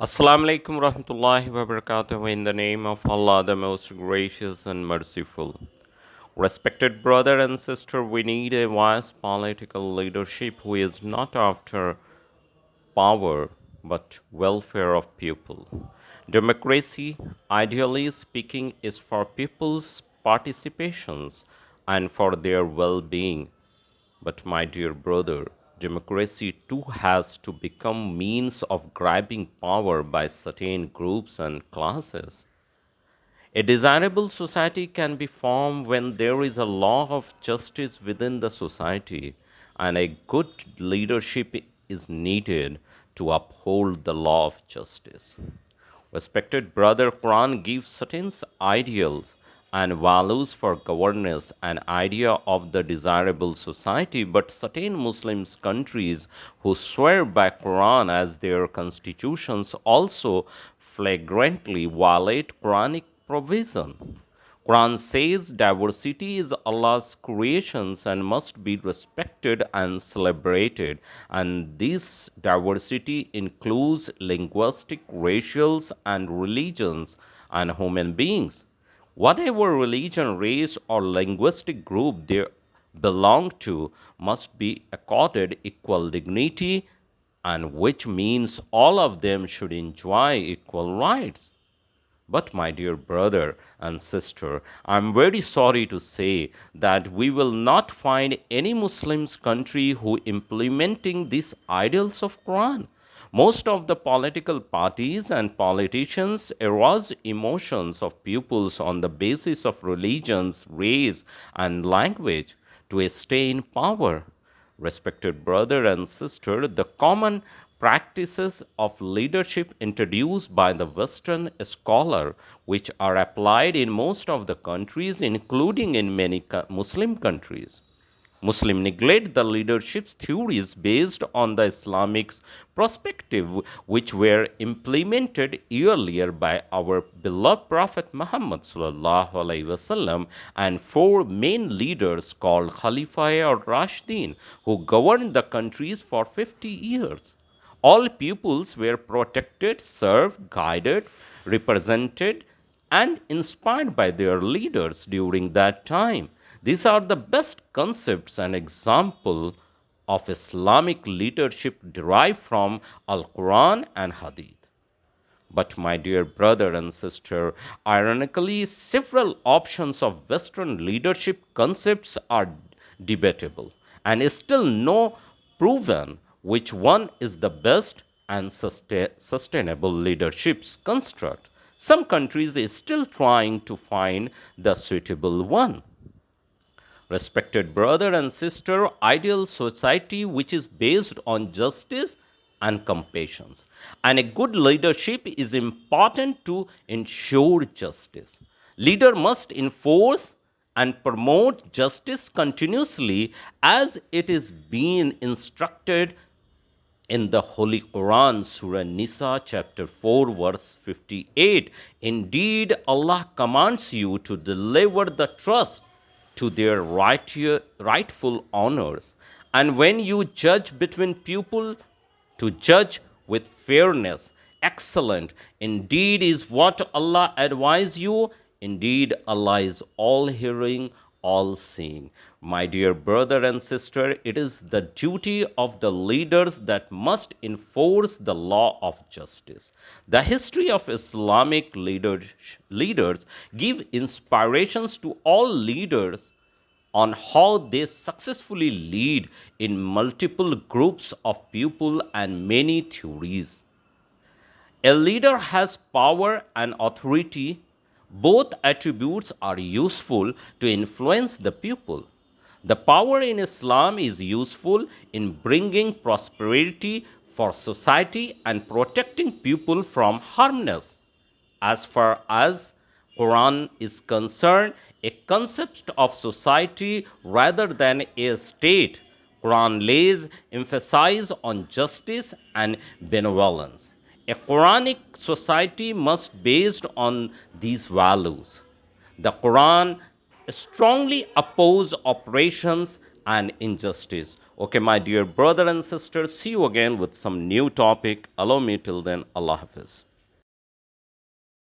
Assalamu alaikum rahmatullahi wa barakatuh. In the name of Allah, the most gracious and merciful. Respected brother and sister, we need a wise political leadership who is not after power but welfare of people. Democracy, ideally speaking, is for people's participations and for their well-being. But my dear brother, democracy too has to become means of grabbing power by certain groups and classes. A desirable society can be formed when there is a law of justice within the society, and a good leadership is needed to uphold the law of justice. Respected brother, Quran gives certain ideals and values for governance, an idea of the desirable society, but certain Muslim countries who swear by Quran as their constitutions also flagrantly violate Quranic provision. Quran says diversity is Allah's creations and must be respected and celebrated. And this diversity includes linguistic, racial, and religions and human beings. Whatever religion, race, or linguistic group they belong to must be accorded equal dignity, and which means all of them should enjoy equal rights. But, my dear brother and sister, I am very sorry to say that we will not find any Muslims country who implementing these ideals of Quran. Most of the political parties and politicians arouse emotions of peoples on the basis of religions, race, and language to stay in power. Respected brother and sister, the common practices of leadership introduced by the Western scholar, which are applied in most of the countries, including in many Muslim countries. Muslims neglect the leadership theories based on the Islamic perspective, which were implemented earlier by our beloved Prophet Muhammad sallallahu alaihi wasallam and four main leaders called Khalifa or Rashidin, who governed the countries for 50 years. All pupils were protected, served, guided, represented, and inspired by their leaders during that time. These are the best concepts and example of Islamic leadership derived from Al Quran and Hadith. But, my dear brother and sister, ironically, several options of Western leadership concepts are debatable and still no proven which one is the best and sustainable leadership's construct. Some countries are still trying to find the suitable one. Respected brother and sister, ideal society which is based on justice and compassion. And a good leadership is important to ensure justice. Leader must enforce and promote justice continuously as it is being instructed in the Holy Quran, Surah Nisa, chapter 4, verse 58. Indeed, Allah commands you to deliver the trust to their rightful honors. And when you judge between people, to judge with fairness. Excellent. Indeed is what Allah advises you. Indeed, Allah is all hearing, all seeing. My dear brother and sister, it is the duty of the leaders that must enforce the law of justice. The history of Islamic leaders give inspirations to all leaders on how they successfully lead in multiple groups of people and many theories. A leader has power and authority. Both attributes are useful to influence the people. The power in Islam is useful in bringing prosperity for society and protecting people from harmness. As far as Quran is concerned, a concept of society rather than a state, Quran lays emphasis on justice and benevolence. A Quranic society must be based on these values. The Quran strongly opposes oppressions and injustice. Okay, my dear brother and sister, see you again with some new topic. Allow me till then. Allah Hafiz.